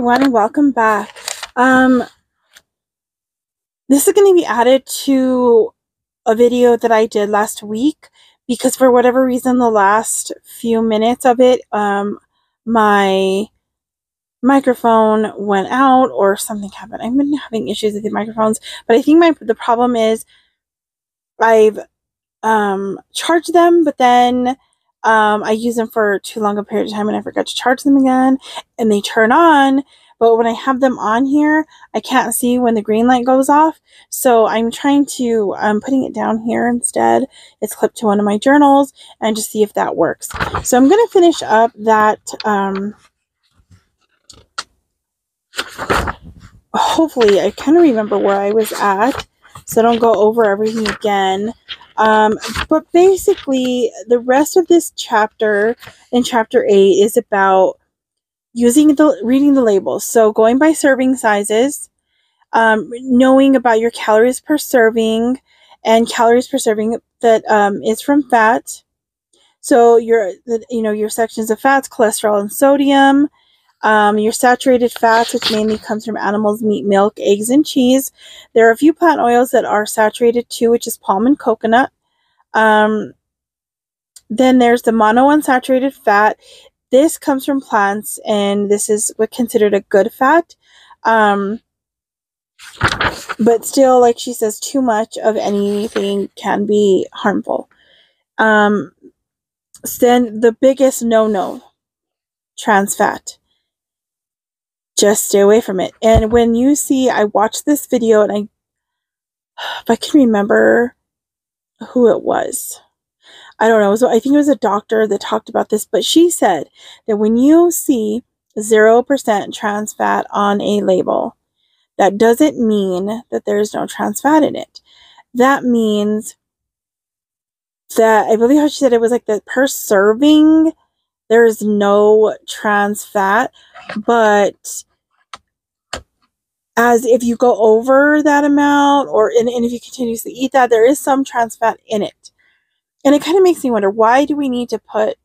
everyone, and welcome back. This is going to be added to a video that I did last week because for whatever reason the last few minutes of it my microphone went out or something happened. I've been having issues with the microphones, but I think the problem is I've charged them, but then I use them for too long a period of time and I forgot to charge them again, and they turn on, but when I have them on here, I can't see when the green light goes off. So I'm trying to, putting it down here instead. It's clipped to one of my journals, and just see if that works. So I'm going to finish up that, hopefully I kind of remember where I was at, so I don't go over everything again. But basically, the rest of this chapter, in chapter 8, is about reading the labels. So going by serving sizes, knowing about your calories per serving, and calories per serving that is from fat. So your sections of fats, cholesterol, and sodium. Your saturated fats, which mainly comes from animals, meat, milk, eggs, and cheese. There are a few plant oils that are saturated too, which is palm and coconut. Then there's the monounsaturated fat. This comes from plants, and this is what's considered a good fat. But still, like she says, too much of anything can be harmful. Then the biggest no-no, trans fat. Just stay away from it. And when you see, I watched this video, and if I can remember who it was, I don't know. So I think it was a doctor that talked about this, but she said that when you see 0% trans fat on a label, that doesn't mean that there's no trans fat in it. That means that, I believe how she said it was like that per serving, there's no trans fat, but as if you go over that amount, and if you continuously eat that, there is some trans fat in it. And it kind of makes me wonder, why do we need to put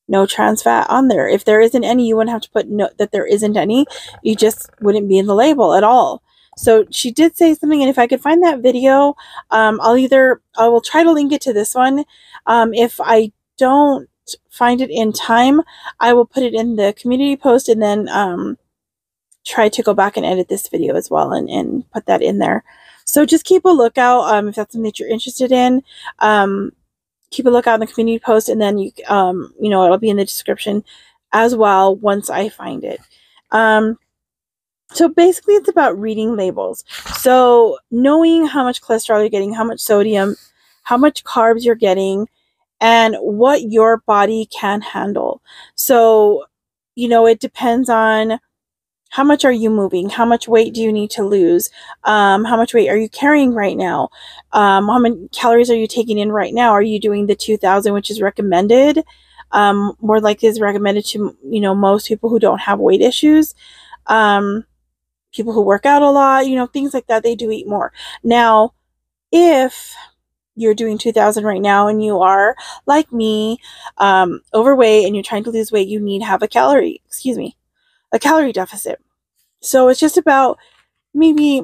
no trans fat on there? If there isn't any, you wouldn't have to put no, that there isn't any. You just wouldn't be in the label at all. So she did say something, and if I could find that video, I will try to link it to this one. If I don't find it in time, I will put it in the community post, and then try to go back and edit this video as well and put that in there. So just keep a lookout if that's something that you're interested in. Keep a lookout in the community post, and then it'll be in the description as well once I find it. So basically it's about reading labels. So knowing how much cholesterol you're getting, how much sodium, how much carbs you're getting, and what your body can handle. So, it depends on how much are you moving? How much weight do you need to lose? How much weight are you carrying right now? How many calories are you taking in right now? Are you doing the 2,000, which is recommended? More likely is recommended to, most people who don't have weight issues. People who work out a lot, things like that, they do eat more. Now, if you're doing 2,000 right now and you are, like me, overweight and you're trying to lose weight, you need to have a calorie deficit. So it's just about maybe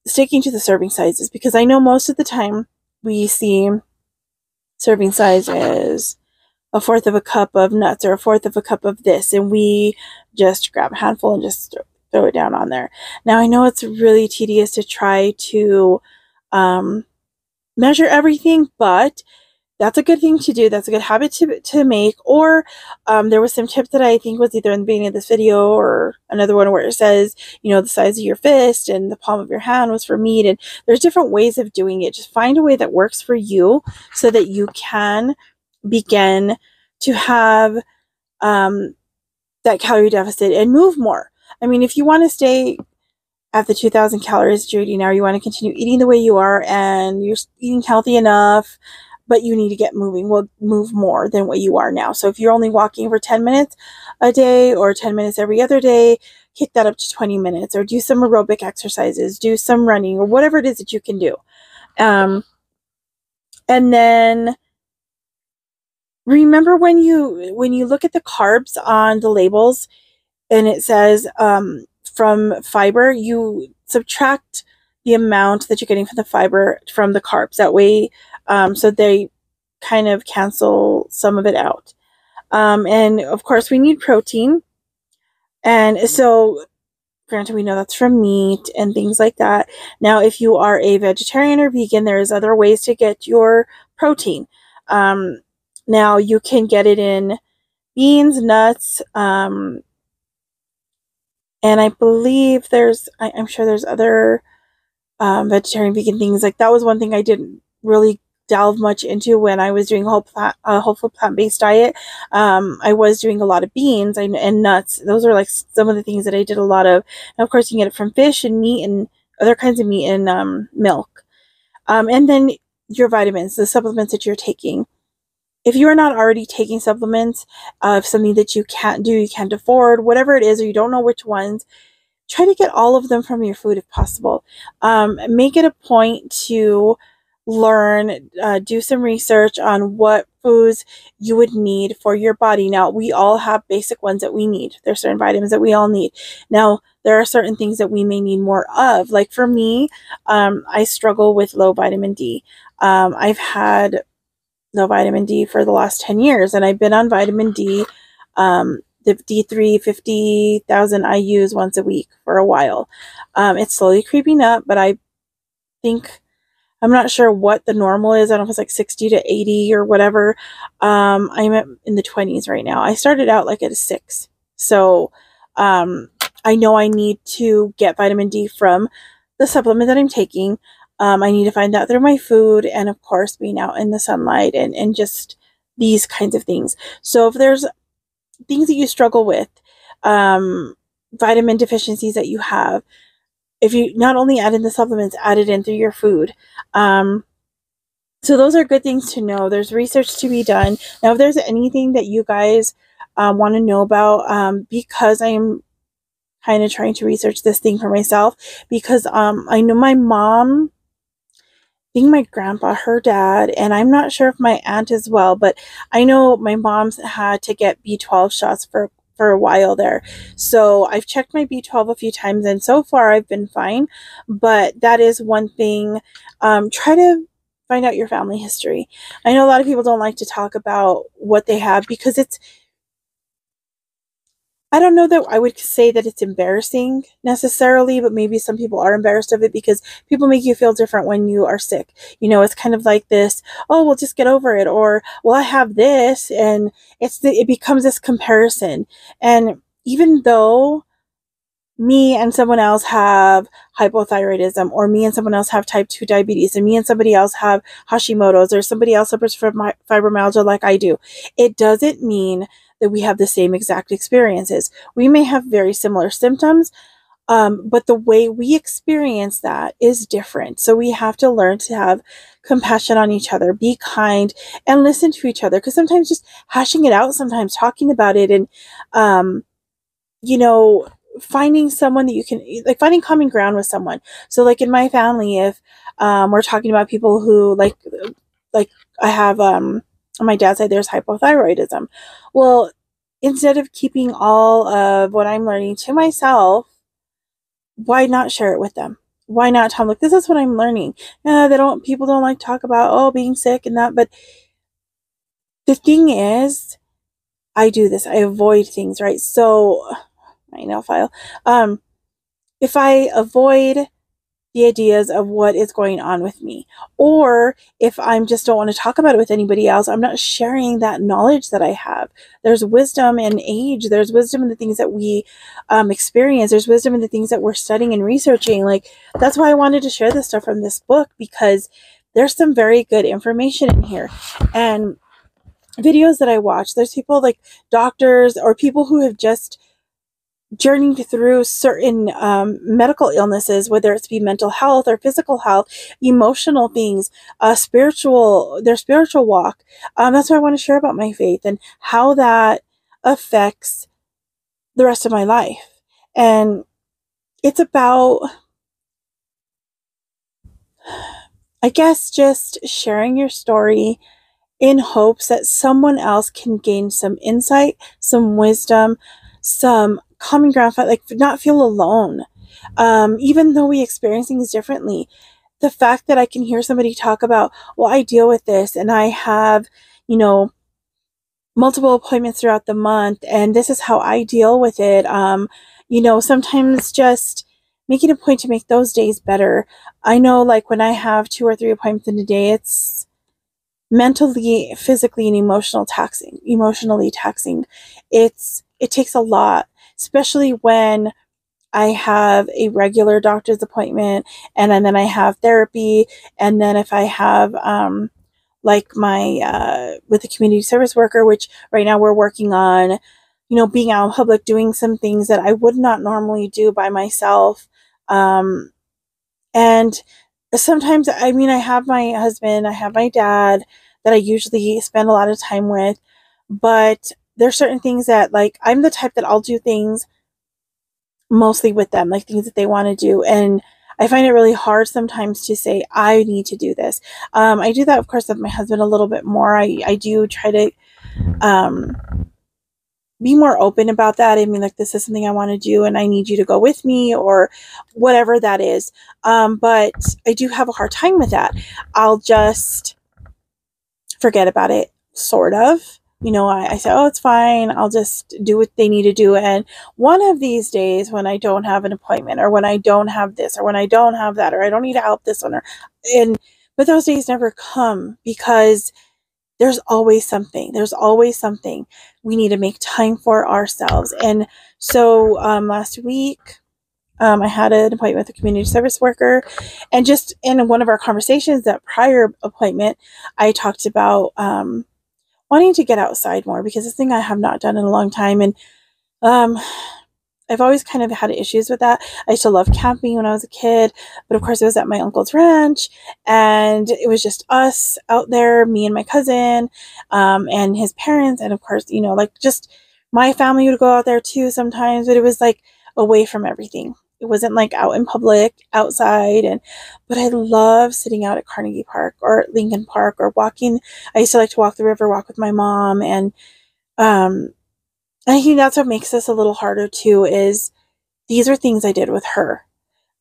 sticking to the serving sizes, because I know most of the time we see serving size as 1/4 of a cup of nuts or 1/4 of a cup of this, and we just grab a handful and just throw it down on there. Now I know it's really tedious to try to measure everything, but that's a good thing to do. That's a good habit to make. Or there was some tips that I think was either in the beginning of this video or another one where it says, the size of your fist and the palm of your hand was for meat. And there's different ways of doing it. Just find a way that works for you so that you can begin to have that calorie deficit and move more. I mean, if you want to stay at the 2,000 calories that you're eating now, you want to continue eating the way you are and you're eating healthy enough, but you need to get moving. Well, move more than what you are now. So if you're only walking for 10 minutes a day or 10 minutes every other day, kick that up to 20 minutes, or do some aerobic exercises, do some running, or whatever it is that you can do. And then remember, when you look at the carbs on the labels and it says from fiber, you subtract the amount that you're getting from the fiber from the carbs. That way, so they kind of cancel some of it out. And of course, we need protein. And so, granted, we know that's from meat and things like that. Now, if you are a vegetarian or vegan, there's other ways to get your protein. Now, you can get it in beans, nuts, and I believe I'm sure there's other vegetarian, vegan things. Like, that was one thing I didn't really delve much into when I was doing a whole food plant-based diet. I was doing a lot of beans and nuts. Those are like some of the things that I did a lot of. And of course, you can get it from fish and meat and other kinds of meat and milk. And then your vitamins, the supplements that you're taking. If you are not already taking supplements of something that you can't do, you can't afford, whatever it is, or you don't know which ones, try to get all of them from your food if possible. Make it a point to learn, do some research on what foods you would need for your body. Now, we all have basic ones that we need. There's certain vitamins that we all need. Now, there are certain things that we may need more of. Like for me, I struggle with low vitamin D. I've had low vitamin D for the last 10 years, and I've been on vitamin D, the D3 50,000 I use once a week for a while. It's slowly creeping up, but I think, I'm not sure what the normal is. I don't know if it's like 60 to 80 or whatever. I'm in the 20s right now. I started out like at a 6. So I know I need to get vitamin D from the supplement that I'm taking. I need to find that through my food, and of course being out in the sunlight and just these kinds of things. So if there's things that you struggle with, vitamin deficiencies that you have, if you not only add in the supplements, add it in through your food. So those are good things to know. There's research to be done. Now, if there's anything that you guys want to know about, because I'm kind of trying to research this thing for myself, because I know my mom, I think my grandpa, her dad, and I'm not sure if my aunt as well, but I know my mom's had to get B12 shots for a while there. So I've checked my B12 a few times, and so far I've been fine. But that is one thing. Try to find out your family history. I know a lot of people don't like to talk about what they have because I don't know that I would say that it's embarrassing necessarily, but maybe some people are embarrassed of it because people make you feel different when you are sick. You know, it's kind of like this, oh, well, just get over it. Or, well, I have this, and it becomes this comparison. And even though me and someone else have hypothyroidism, or me and someone else have type 2 diabetes, and me and somebody else have Hashimoto's, or somebody else suffers from fibromyalgia like I do, it doesn't mean that we have the same exact experiences. We may have very similar symptoms, but the way we experience that is different. So we have to learn to have compassion on each other, be kind, and listen to each other. Because sometimes just hashing it out, sometimes talking about it, and, you know, finding someone that you can, like, finding common ground with someone. So like in my family, if we're talking about people who like I have on my dad's side, there's hypothyroidism. Well, instead of keeping all of what I'm learning to myself, why not share it with them? Why not tell them, look, this is what I'm learning? People don't like to talk about, oh, being sick and that, but the thing is, I do this, I avoid things, right? So my nail file, if I avoid the ideas of what is going on with me, or if I'm just don't want to talk about it with anybody else, I'm not sharing that knowledge that I have. There's wisdom in age. There's wisdom in the things that we experience. There's wisdom in the things that we're studying and researching. Like, that's why I wanted to share this stuff from this book, because there's some very good information in here. And videos that I watch, there's people like doctors or people who have just journeyed through certain medical illnesses, whether it's be mental health or physical health, emotional things, their spiritual walk. That's why I want to share about my faith and how that affects the rest of my life. And it's about, I guess, just sharing your story in hopes that someone else can gain some insight, some wisdom, some common ground, like not feel alone. Even though we experience things differently, the fact that I can hear somebody talk about, well, I deal with this and I have, you know, multiple appointments throughout the month and this is how I deal with it. You know, sometimes just making a point to make those days better. I know like when I have 2 or 3 appointments in a day, it's mentally, physically, and emotionally taxing. It takes a lot, especially when I have a regular doctor's appointment and then I have therapy. And then if I have, like my, with the community service worker, which right now we're working on, you know, being out in public, doing some things that I would not normally do by myself. And sometimes, I mean, I have my husband, I have my dad that I usually spend a lot of time with, but there's certain things that like, I'm the type that I'll do things mostly with them, like things that they want to do. And I find it really hard sometimes to say, I need to do this. I do that, of course, with my husband a little bit more. I do try to be more open about that. I mean, like, this is something I want to do and I need you to go with me or whatever that is. But I do have a hard time with that. I'll just forget about it, sort of. You know, I say, oh, it's fine. I'll just do what they need to do. And one of these days when I don't have an appointment or when I don't have this or when I don't have that or I don't need to help this one but those days never come because there's always something. There's always something. We need to make time for ourselves. And so last week, I had an appointment with a community service worker. And just in one of our conversations, that prior appointment, I talked about wanting to get outside more because it's a thing I have not done in a long time. And I've always kind of had issues with that. I used to love camping when I was a kid, but of course it was at my uncle's ranch and it was just us out there, me and my cousin, and his parents. And of course, you know, like just my family would go out there too sometimes, but it was like away from everything. It wasn't like out in public, outside. But I love sitting out at Carnegie Park or Lincoln Park or walking. I used to like to walk the river, walk with my mom. And I think that's what makes this a little harder too, is these are things I did with her.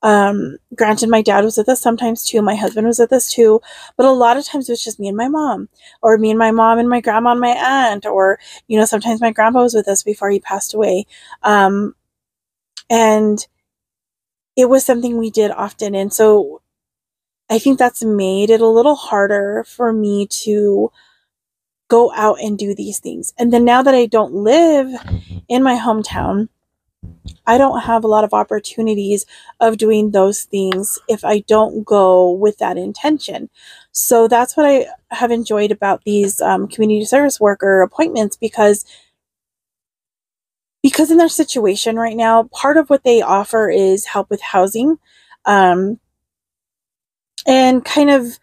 Granted, my dad was with us sometimes too. My husband was with us too. But a lot of times it was just me and my mom, or me and my mom and my grandma and my aunt, or, you know, sometimes my grandpa was with us before he passed away. And it was something we did often. And so I think that's made it a little harder for me to go out and do these things. And then now that I don't live in my hometown, I don't have a lot of opportunities of doing those things if I don't go with that intention. So that's what I have enjoyed about these community service worker appointments, because in their situation right now, part of what they offer is help with housing, and kind of,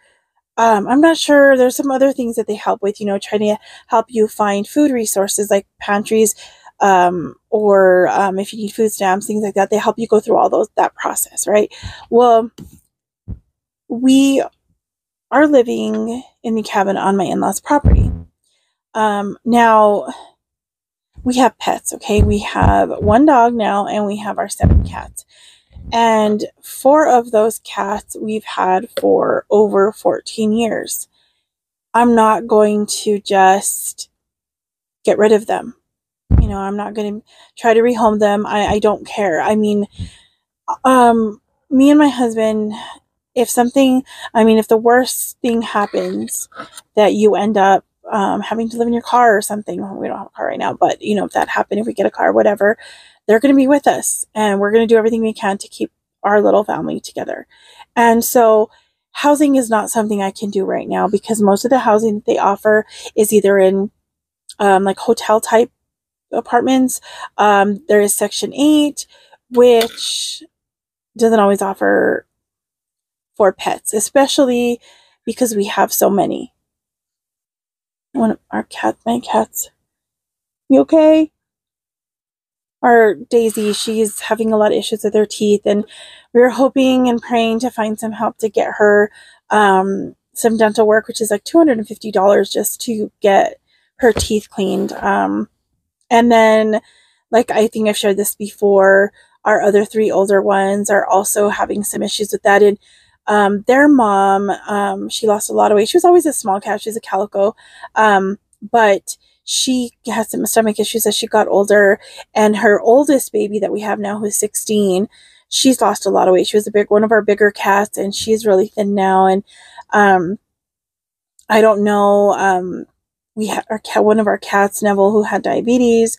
I'm not sure, there's some other things that they help with, you know, trying to help you find food resources like pantries, or if you need food stamps, things like that. They help you go through all that process, right? Well, we are living in the cabin on my in-laws' property. Now, we have pets, okay? We have 1 dog now, and we have our 7 cats. And 4 of those cats we've had for over 14 years. I'm not going to just get rid of them. You know, I'm not going to try to rehome them. I don't care. I mean, me and my husband, if the worst thing happens that you end up having to live in your car or something, we don't have a car right now, but you know, if that happened, if we get a car, whatever, they're going to be with us and we're going to do everything we can to keep our little family together. And so housing is not something I can do right now because most of the housing that they offer is either in like hotel type apartments. There is Section 8, which doesn't always offer for pets, especially because we have so many. One of my cats, you okay? Our Daisy, she's having a lot of issues with her teeth, and we were hoping and praying to find some help to get her some dental work, which is like $250 just to get her teeth cleaned. And then like I think I've shared this before, our other 3 older ones are also having some issues with that. And their mom, she lost a lot of weight. She was always a small cat. She's a calico. But she has some stomach issues as she got older. And her oldest baby that we have now, who's 16, she's lost a lot of weight. She was one of our bigger cats, and she's really thin now. And I don't know. We had one of our cats, Neville, who had diabetes,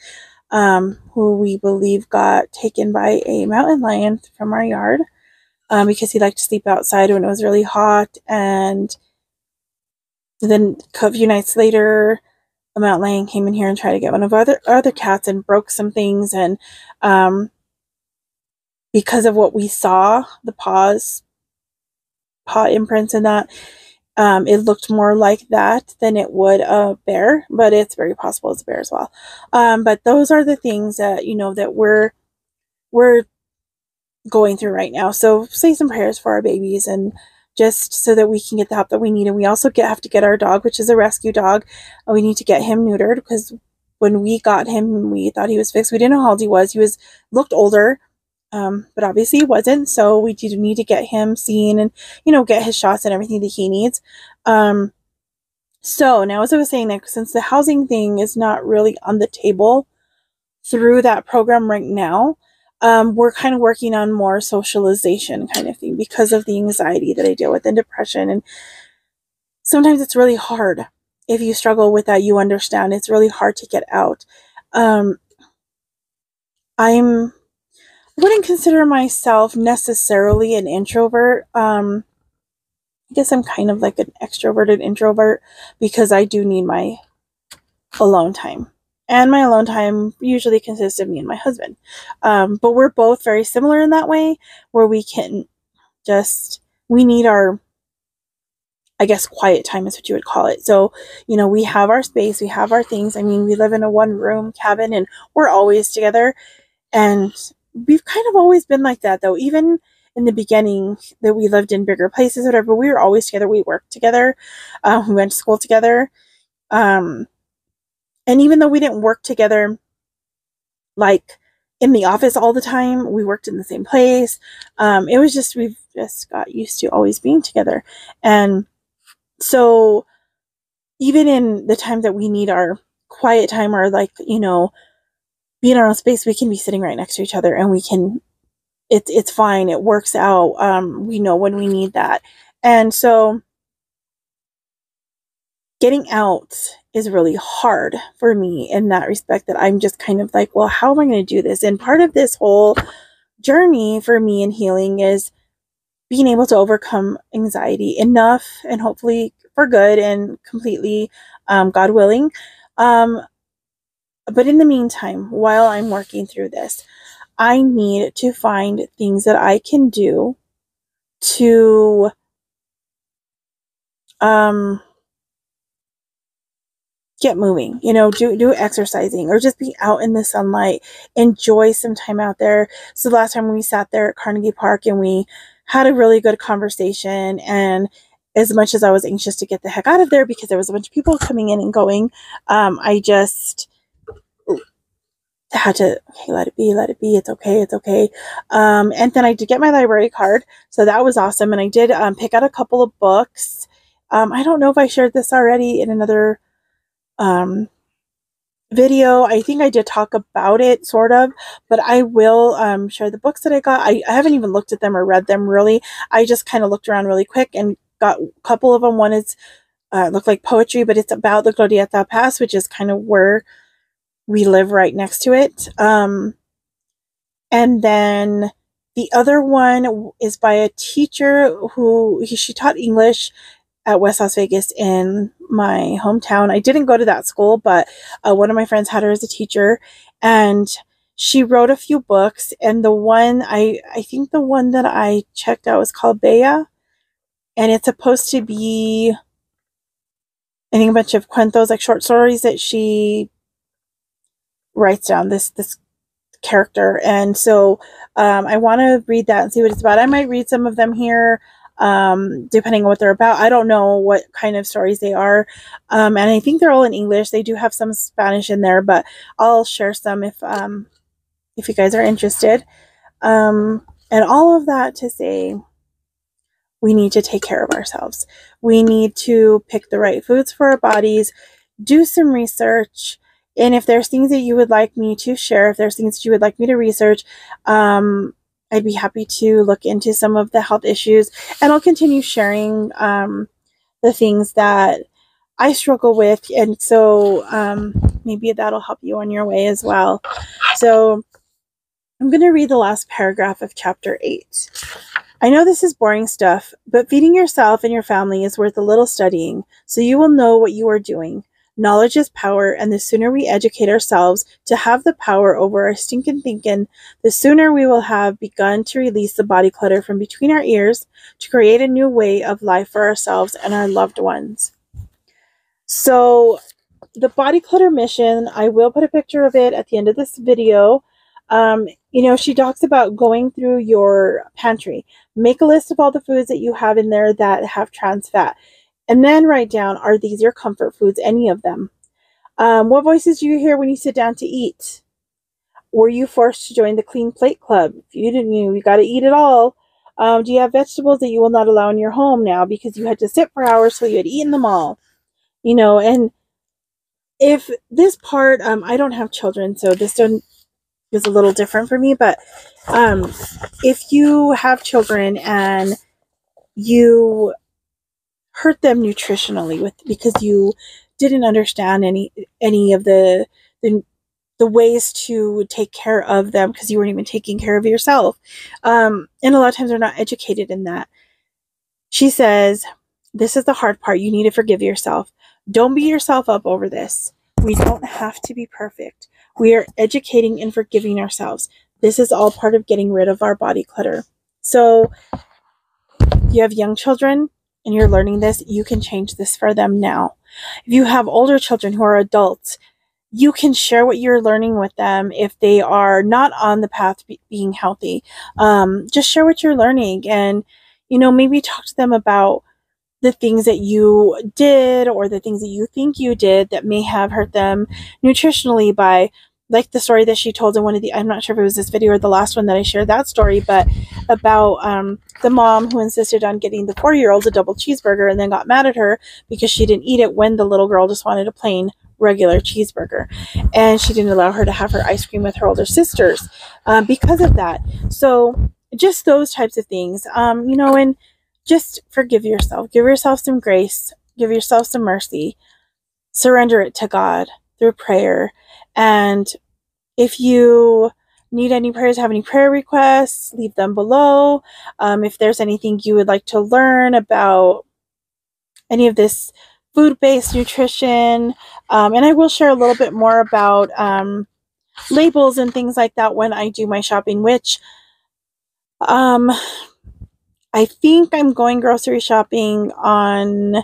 who we believe got taken by a mountain lion from our yard, because he liked to sleep outside when it was really hot. And then a few nights later, a mountain lion came in here and tried to get one of our other cats and broke some things. And because of what we saw, the paw imprints and that, it looked more like that than it would a bear, but it's very possible it's a bear as well. But those are the things that, you know, that we're going through right now. So say some prayers for our babies, and just so that we can get the help that we need. And we also have to get our dog, which is a rescue dog. We need to get him neutered, because when we got him, we thought he was fixed. We didn't know how old he was. He looked older, but obviously he wasn't. So we do need to get him seen and, you know, get his shots and everything that he needs. So now, as I was saying, that since the housing thing is not really on the table through that program right now, we're kind of working on more socialization kind of thing, because of the anxiety that I deal with and depression. And sometimes it's really hard. If you struggle with that, you understand it's really hard to get out. I wouldn't consider myself necessarily an introvert. I guess I'm kind of like an extroverted introvert, because I do need my alone time. And my alone time usually consists of me and my husband. But we're both very similar in that way, where we need our, I guess, quiet time is what you would call it. So, you know, we have our space, we have our things. I mean, we live in a 1-room cabin, and we're always together. And we've kind of always been like that, though. Even in the beginning that we lived in bigger places, whatever, we were always together. We worked together. We went to school together. And even though we didn't work together, like in the office all the time, we worked in the same place. It was just, we've just got used to always being together. And so even in the time that we need our quiet time, or like, you know, be in our own space, we can be sitting right next to each other, and we can, it's fine. It works out. We know when we need that. And so getting out is really hard for me in that respect, that I'm just kind of like, well, how am I going to do this? And part of this whole journey for me in healing is being able to overcome anxiety enough, and hopefully for good and completely, God willing. But in the meantime, while I'm working through this, I need to find things that I can do to get moving, you know, do exercising, or just be out in the sunlight, enjoy some time out there. So the last time we sat there at Carnegie Park, and we had a really good conversation, and as much as I was anxious to get the heck out of there, because there was a bunch of people coming in and going, I just had to, okay, let it be, it's okay. And then I did get my library card, so that was awesome. And I did pick out a couple of books. I don't know if I shared this already in another video. I think I did talk about it, sort of, but I will share the books that I got. I haven't even looked at them or read them, really. I just kind of looked around really quick and got a couple of them. One is looked like poetry, but it's about the Glorieta Pass, which is kind of where we live, right next to it. And then the other one is by a teacher she taught English at West Las Vegas in my hometown. I didn't go to that school, but one of my friends had her as a teacher, and she wrote a few books. And the one, I think the one that I checked out was called Bea, and it's supposed to be, I think, a bunch of cuentos, like short stories that she writes down, this character. And so I want to read that and see what it's about. I might read some of them here, depending on what they're about. I don't know what kind of stories they are, and I think they're all in English. They do have some Spanish in there, but I'll share some if if you guys are interested. And all of that to say, we need to take care of ourselves. We need to pick the right foods for our bodies, do some research. And if there's things that you would like me to share, if there's things that you would like me to research, I'd be happy to look into some of the health issues. And I'll continue sharing the things that I struggle with. And so maybe that'll help you on your way as well. So I'm going to read the last paragraph of chapter 8. I know this is boring stuff, but feeding yourself and your family is worth a little studying, so you will know what you are doing. Knowledge is power, and the sooner we educate ourselves to have the power over our stinking thinking, the sooner we will have begun to release the body clutter from between our ears to create a new way of life for ourselves and our loved ones. So, the Body Clutter Mission, I will put a picture of it at the end of this video. She talks about going through your pantry. Make a list of all the foods that you have in there that have trans fat. And then write down, are these your comfort foods? Any of them? What voices do you hear when you sit down to eat? Were you forced to join the Clean Plate Club? If you didn't, you got to eat it all. Do you have vegetables that you will not allow in your home now because you had to sit for hours so you had eaten them all? And if this part, I don't have children, so this is a little different for me, but if you have children and you hurt them nutritionally because you didn't understand any of the ways to take care of them because you weren't even taking care of yourself, and a lot of times they're not educated in that. She says, this is the hard part. You need to forgive yourself. Don't beat yourself up over this. We don't have to be perfect. We are educating and forgiving ourselves. This is all part of getting rid of our body clutter. So if you have young children and you're learning this, you can change this for them now. If you have older children who are adults, you can share what you're learning with them if they are not on the path to being healthy. Just share what you're learning and, maybe talk to them about the things that you did or the things that you think you did that may have hurt them nutritionally by, like the story that she told in one of I'm not sure if it was this video or the last one that I shared that story, but about the mom who insisted on getting the 4-year-old a double cheeseburger and then got mad at her because she didn't eat it when the little girl just wanted a plain regular cheeseburger. And she didn't allow her to have her ice cream with her older sisters because of that. So just those types of things, and just forgive yourself. Give yourself some grace. Give yourself some mercy. Surrender it to God through prayer. And if you need any prayers, have any prayer requests, leave them below. If there's anything you would like to learn about any of this food-based nutrition, and I will share a little bit more about labels and things like that when I do my shopping, which I think I'm going grocery shopping on,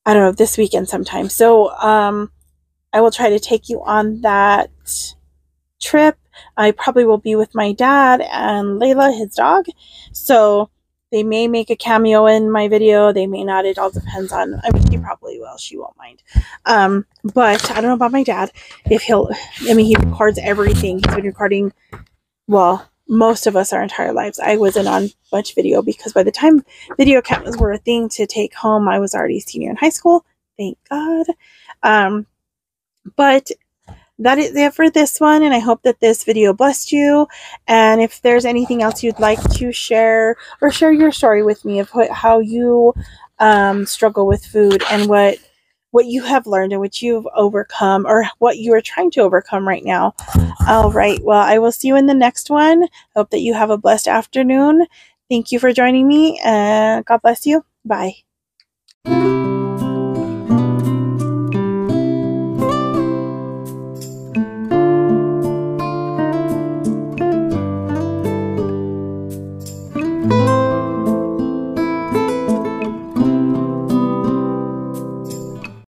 I don't know, this weekend sometime. So I will try to take you on that trip. I probably will be with my dad and Layla, his dog. So they may make a cameo in my video. They may not. It all depends on, she probably will. She won't mind. But I don't know about my dad. If he records everything. He's been recording, well, most of us our entire lives. I wasn't on much video because by the time video cameras were a thing to take home, I was already a senior in high school. Thank God. But that is it for this one, and I hope that this video blessed you. And if there's anything else you'd like to share, or share your story with me of how you struggle with food and what you have learned and what you've overcome or what you are trying to overcome right now. All right. Well, I will see you in the next one. Hope that you have a blessed afternoon. Thank you for joining me, and God bless you. Bye.